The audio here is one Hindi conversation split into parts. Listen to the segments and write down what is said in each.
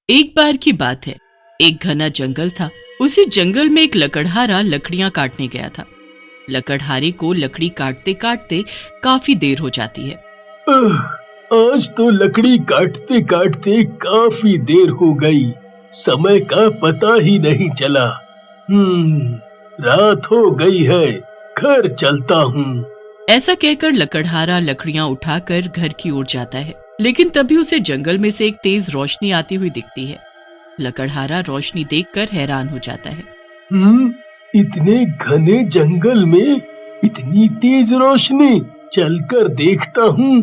एक बार की बात है, एक घना जंगल था। उसी जंगल में एक लकड़हारा लकड़ियां काटने गया था। लकड़हारे को लकड़ी काटते काटते काफी देर हो जाती है। आज तो लकड़ी काटते काटते काफी देर हो गई, समय का पता ही नहीं चला। रात हो गई है, घर चलता हूँ। ऐसा कहकर लकड़हारा लकड़ियां उठाकर घर की ओर जाता है, लेकिन तभी उसे जंगल में से एक तेज रोशनी आती हुई दिखती है। लकड़हारा रोशनी देखकर हैरान हो जाता है। इतने घने जंगल में इतनी तेज रोशनी, चलकर देखता हूँ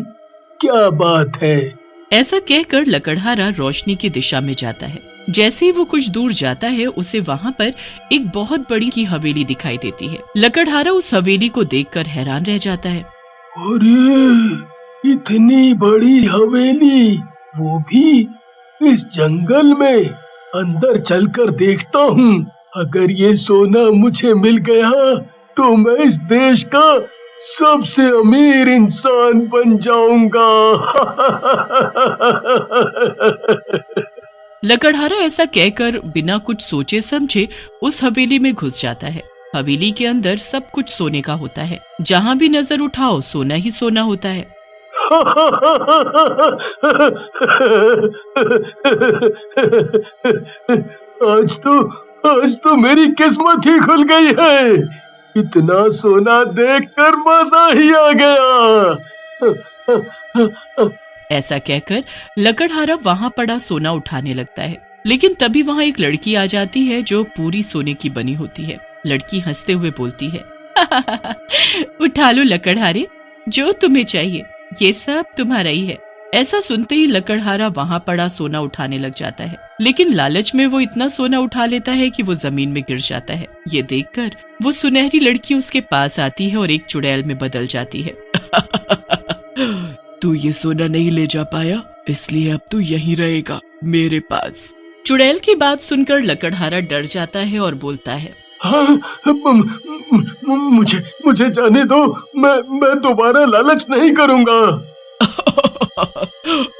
क्या बात है। ऐसा कहकर लकड़हारा रोशनी की दिशा में जाता है। जैसे ही वो कुछ दूर जाता है, उसे वहाँ पर एक बहुत बड़ी की हवेली दिखाई देती है। लकड़हारा उस हवेली को देखकर हैरान रह जाता है। अरे इतनी बड़ी हवेली, वो भी इस जंगल में। अंदर चलकर देखता हूँ, अगर ये सोना मुझे मिल गया तो मैं इस देश का सबसे अमीर इंसान बन जाऊंगा। लकड़हारा ऐसा कहकर बिना कुछ सोचे समझे उस हवेली में घुस जाता है। हवेली के अंदर सब कुछ सोने का होता है। जहाँ भी नजर उठाओ सोना ही सोना होता है। आज तो मेरी किस्मत ही खुल गई है। इतना सोना देखकर मजा ही आ गया। ऐसा कहकर लकड़हारा वहाँ पड़ा सोना उठाने लगता है, लेकिन तभी वहाँ एक लड़की आ जाती है जो पूरी सोने की बनी होती है। लड़की हंसते हुए बोलती है, उठा लो लकड़हारे, जो तुम्हें चाहिए ये सब तुम्हारा ही है। ऐसा सुनते ही लकड़हारा वहाँ पड़ा सोना उठाने लग जाता है, लेकिन लालच में वो इतना सोना उठा लेता है कि वो जमीन में गिर जाता है। ये देखकर वो सुनहरी लड़की उसके पास आती है और एक चुड़ैल में बदल जाती है। तू ये सोना नहीं ले जा पाया, इसलिए अब तू यहीं रहेगा मेरे पास। चुड़ैल की बात सुनकर लकड़हारा डर जाता है और बोलता है, मुझे जाने दो, मैं दोबारा लालच नहीं करूंगा।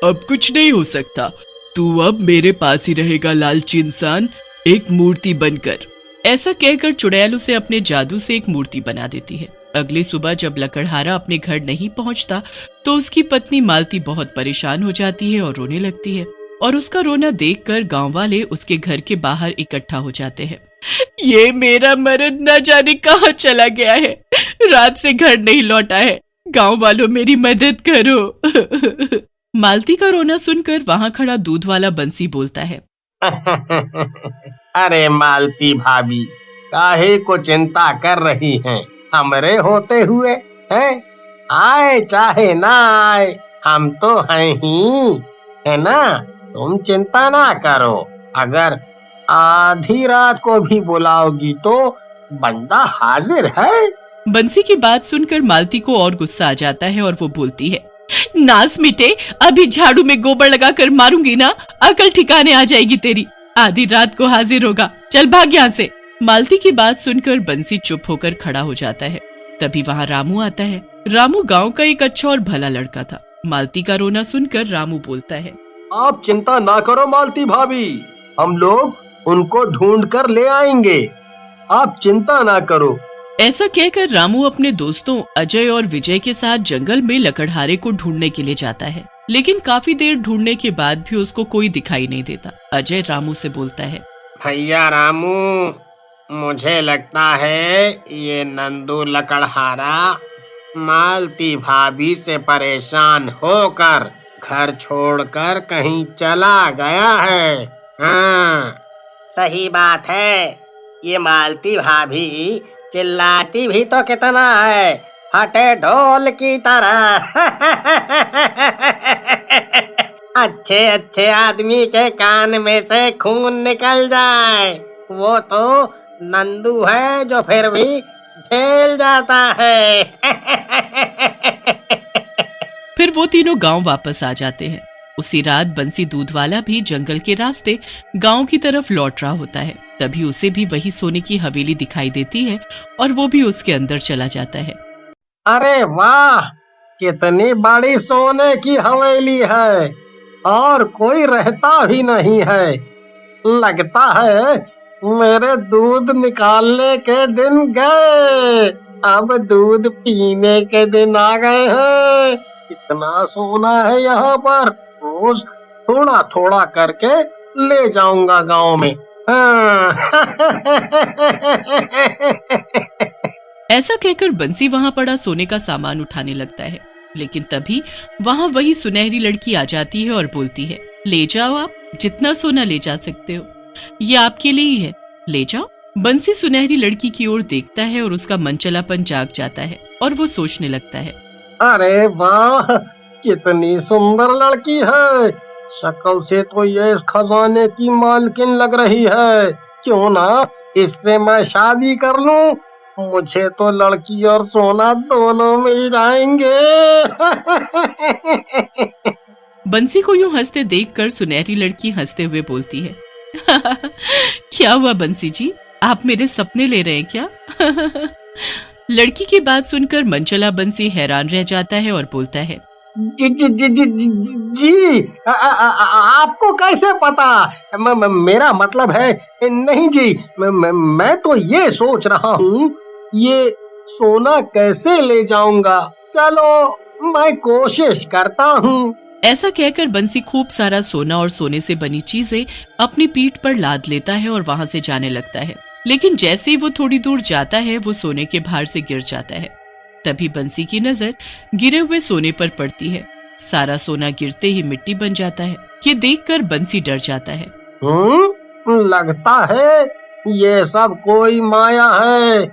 अब कुछ नहीं हो सकता, तू अब मेरे पास ही रहेगा लालची इंसान, एक मूर्ति बनकर। ऐसा कहकर चुड़ैल उसे अपने जादू से एक मूर्ति बना देती है। अगली सुबह जब लकड़हारा अपने घर नहीं पहुंचता तो उसकी पत्नी मालती बहुत परेशान हो जाती है और रोने लगती है, और उसका रोना देखकर गांव वाले उसके घर के बाहर इकट्ठा हो जाते हैं। ये मेरा मर्द न जाने कहाँ चला गया है, रात से घर नहीं लौटा है, गांव वालों मेरी मदद करो। मालती का रोना सुनकर वहाँ खड़ा दूध वाला बंसी बोलता है, अरे मालती भाभी, काहे को चिंता कर रही हैं? हमरे होते हुए हैं, आए चाहे ना आए हम तो हैं ही, है ना? तुम चिंता ना करो, अगर आधी रात को भी बुलाओगी तो बंदा हाजिर है। बंसी की बात सुनकर मालती को और गुस्सा आ जाता है और वो बोलती है, नास मिटे, अभी झाड़ू में गोबर लगाकर मारूंगी ना, अकल ठिकाने आ जाएगी तेरी। आधी रात को हाजिर होगा, चल भाग यहाँ से। मालती की बात सुनकर बंसी चुप होकर खड़ा हो जाता है। तभी वहाँ रामू आता है। रामू गांव का एक अच्छा और भला लड़का था। मालती का रोना सुनकर रामू बोलता है, आप चिंता ना करो मालती भाभी, हम लोग उनको ढूंढ कर ले आएंगे, आप चिंता ना करो। ऐसा कहकर रामू अपने दोस्तों अजय और विजय के साथ जंगल में लकड़हारे को ढूंढने के लिए जाता है, लेकिन काफी देर ढूंढने के बाद भी उसको कोई दिखाई नहीं देता। अजय रामू से बोलता है, भैया रामू, मुझे लगता है ये नंदू लकड़हारा मालती भाभी से परेशान होकर घर छोड़कर कहीं चला गया है। हाँ, सही बात है, ये मालती भाभी चिल्लाती भी तो कितना है, फटे ढोल की तरह। अच्छे अच्छे आदमी के कान में से खून निकल जाए, वो तो नंदू है जो फिर भी झेल जाता है। फिर वो तीनों गांव वापस आ जाते हैं। उसी रात बंसी दूध वाला भी जंगल के रास्ते गांव की तरफ लौट रहा होता है। तभी उसे भी वही सोने की हवेली दिखाई देती है और वो भी उसके अंदर चला जाता है। अरे वाह, कितनी बड़ी सोने की हवेली है, और कोई रहता भी नहीं है। लगता है मेरे दूध निकालने के दिन गए, अब दूध पीने के दिन आ गए हैं। इतना सोना है यहाँ पर, रोज थोड़ा थोड़ा करके ले जाऊंगा गांव में। हाँ। ऐसा कहकर बंसी वहां पड़ा सोने का सामान उठाने लगता है, लेकिन तभी वहां वही सुनहरी लड़की आ जाती है और बोलती है, ले जाओ, आप जितना सोना ले जा सकते हो, ये आपके लिए ही है, ले जाओ। बंसी सुनहरी लड़की की ओर देखता है और उसका मनचलापन जाग जाता है और वो सोचने लगता है, अरे वाह, कितनी सुंदर लड़की है। शक्ल से तो ये इस खजाने की मालकिन लग रही है। क्यों ना इससे मैं शादी कर लूं, मुझे तो लड़की और सोना दोनों मिल जाएंगे। बंसी को यूं हंसते देखकर सुनहरी लड़की हंसते हुए बोलती है, क्या हुआ बंसी जी, आप मेरे सपने ले रहे हैं क्या? लड़की की बात सुनकर मनचला बंसी हैरान रह जाता है और बोलता है, जी जी जी जी जी, जी आपको कैसे पता? मेरा मतलब है, नहीं जी, मैं तो ये सोच रहा हूँ, ये सोना कैसे ले जाऊंगा। चलो मैं कोशिश करता हूँ। ऐसा कहकर बंसी खूब सारा सोना और सोने से बनी चीजें अपनी पीठ पर लाद लेता है और वहां से जाने लगता है। लेकिन जैसे ही वो थोड़ी दूर जाता है, वो सोने के भार से गिर जाता है। तभी बंसी की नजर गिरे हुए सोने पर पड़ती है। सारा सोना गिरते ही मिट्टी बन जाता है। ये देखकर बंसी डर जाता है। लगता है ये सब कोई माया है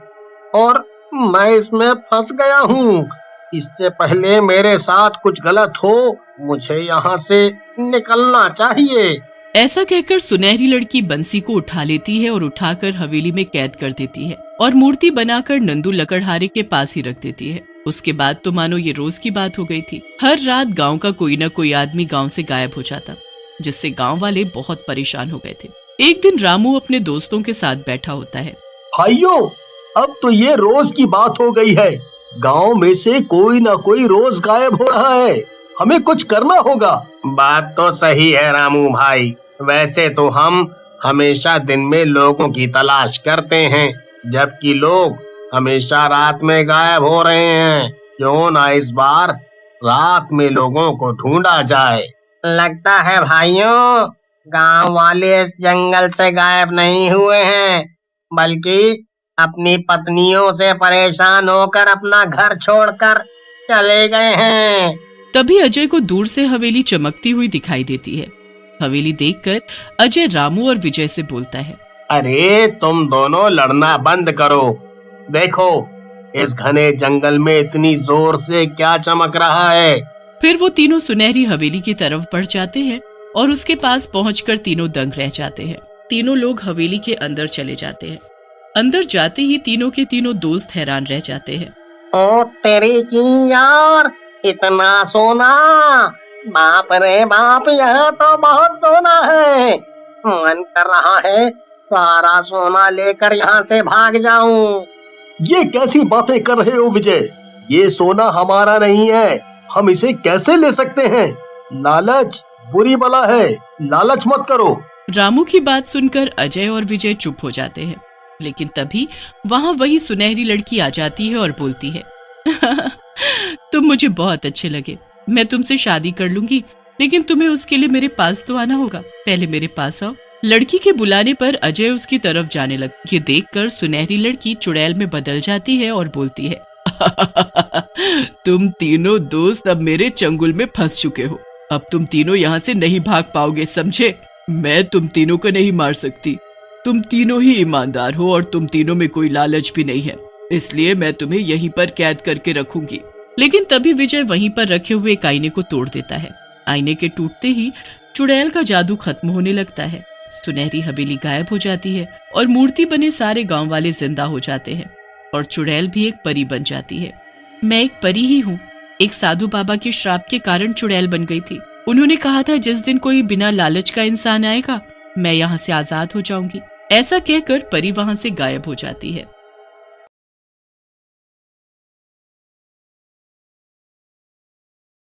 और मैं इसमें फंस गया हूँ। इससे पहले मेरे साथ कुछ गलत हो, मुझे यहाँ से निकलना चाहिए। ऐसा कहकर सुनहरी लड़की बंसी को उठा लेती है और उठाकर हवेली में कैद कर देती है और मूर्ति बनाकर नंदू लकड़हारे के पास ही रख देती है। उसके बाद तो मानो ये रोज की बात हो गई थी। हर रात गांव का कोई न कोई आदमी गांव से गायब हो जाता, जिससे गांव वाले बहुत परेशान हो गए थे। एक दिन रामू अपने दोस्तों के साथ बैठा होता है। भाइयों, अब तो ये रोज की बात हो गई है। गांव में से कोई ना कोई रोज गायब हो रहा है, हमें कुछ करना होगा। बात तो सही है रामू भाई, वैसे तो हम हमेशा दिन में लोगों की तलाश करते हैं, जबकि लोग हमेशा रात में गायब हो रहे हैं। क्यों ना इस बार रात में लोगों को ढूंढा जाए। लगता है भाइयों, गांव वाले इस जंगल से गायब नहीं हुए हैं, बल्कि अपनी पत्नियों से परेशान होकर अपना घर छोड़कर चले गए हैं। तभी अजय को दूर से हवेली चमकती हुई दिखाई देती है। हवेली देखकर अजय रामू और विजय से बोलता है, अरे तुम दोनों लड़ना बंद करो। देखो इस घने जंगल में इतनी जोर से क्या चमक रहा है। फिर वो तीनों सुनहरी हवेली की तरफ बढ़ जाते हैं और उसके पास पहुंचकर तीनों दंग रह जाते हैं। तीनों लोग हवेली के अंदर चले जाते हैं। अंदर जाते ही तीनों के तीनों दोस्त हैरान रह जाते हैं। ओ तेरी की यार, इतना सोना, बाप रे बाप, यह तो बहुत सोना है। मन कर रहा है सारा सोना लेकर यहाँ से भाग जाऊं। ये कैसी बातें कर रहे हो विजय? ये सोना हमारा नहीं है, हम इसे कैसे ले सकते हैं? लालच बुरी बला है, लालच मत करो। रामू की बात सुनकर अजय और विजय चुप हो जाते हैं। लेकिन तभी वहां वही सुनहरी लड़की आ जाती है और बोलती है, तुम मुझे बहुत अच्छे लगे, मैं तुमसे शादी कर लूंगी, लेकिन तुम्हें उसके लिए मेरे पास तो आना होगा। पहले मेरे पास आओ। लड़की के बुलाने पर अजय उसकी तरफ जाने लगा। ये देखकर सुनहरी लड़की चुड़ैल में बदल जाती है और बोलती है, तुम तीनों दोस्त अब मेरे चंगुल में फंस चुके हो। अब तुम तीनों यहाँ से नहीं भाग पाओगे, समझे? मैं तुम तीनों को नहीं मार सकती। तुम तीनों ही ईमानदार हो और तुम तीनों में कोई लालच भी नहीं है, इसलिए मैं तुम्हें यहीं पर कैद करके रखूंगी। लेकिन तभी विजय वहीं पर रखे हुए एक आईने को तोड़ देता है। आईने के टूटते ही चुड़ैल का जादू खत्म होने लगता है। सुनहरी हवेली गायब हो जाती है और मूर्ति बने सारे गांव वाले जिंदा हो जाते हैं और चुड़ैल भी एक परी बन जाती है। मैं एक परी ही हूँ। एक साधु बाबा के श्राप के कारण चुड़ैल बन गई थी। उन्होंने कहा था जिस दिन कोई बिना लालच का इंसान आएगा, मैं यहाँ से आजाद हो जाऊंगी। ऐसा कहकर परी वहां से गायब हो जाती है।